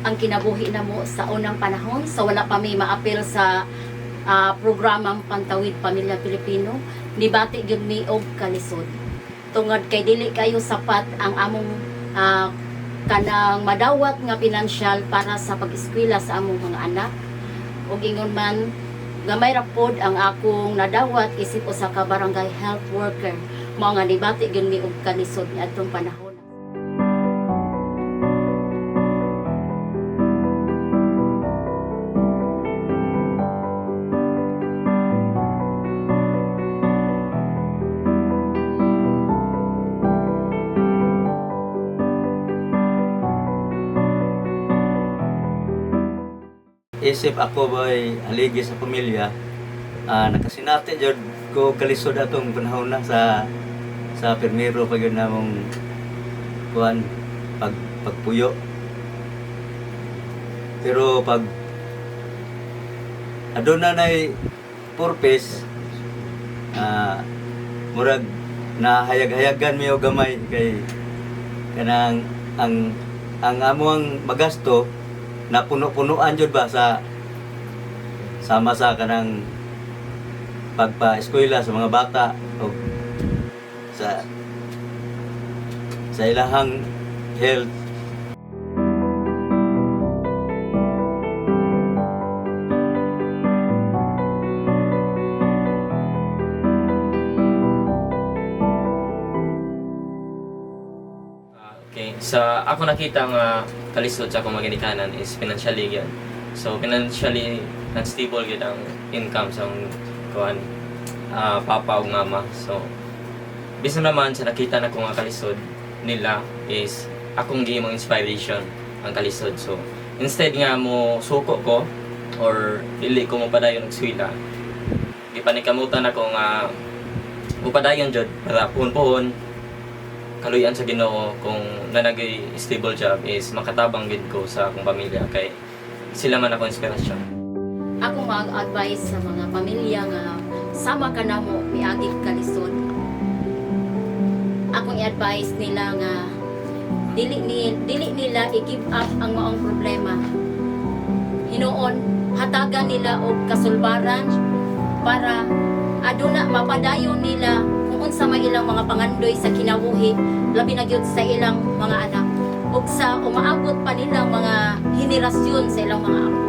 ang kinabuhi namo sa unang panahon, sa wala pa may maapil sa programang Pantawid Pamilya Pilipino, nibati gyud mi og kalisod. Tungod kay dili kayo sapat ang among kanang madawat nga pinansyal para sa pag-eskwela sa among mga anak. Ug ingon man gamay ra pod ang akong nadawat isip usa ka barangay health worker, mao nga nibati gyud mi og kalisod niadtong panahon. Isip ako ba'y aligi sa pamilya, nakasinati jud ko kalisod atong panahon na sa permiro pag yun namong kuan pagpuyo. Pero pag aduna nay purpose, murag nahayag-hayagan mi og gamay kay kanang ang among magasto napuno-punuan jud ba sa sama sa kanang pagpa-eskwela sa mga bata o sa ilahang health. Okay, sa ako nakita nga kalisod sa akong mga ginikanan is financially gyud. So financially unstable gyud ang income sa kuan papa ug mama. So bisan naman sa nakita na ko nga kalisod nila is akong gihimong inspiration ang kalisod. So instead nga mo suko ko or dili ko mo padayon og eskwela, gipanikamutan ako nga upadayon jud para puhon-puhon kaluyan sa Ginoo kung nanagay stable job is makatabang gid ko sa akong pamilya kay sila man ako inspirasyon. Ako mag-advise sa mga pamilya nga sama ka namo miagi kalisod. Akong i-advise nila nga dili nila i-give up ang maong problema. Hinuon hatagan nila og kasulbaran para aduna mapadayon nila kung unsa may ilang mga pangandoy sa kinabuhi, labi na gyud sa ilang mga anak ug sa umaabot pa nilang mga henerasyon sa ilang mga apo.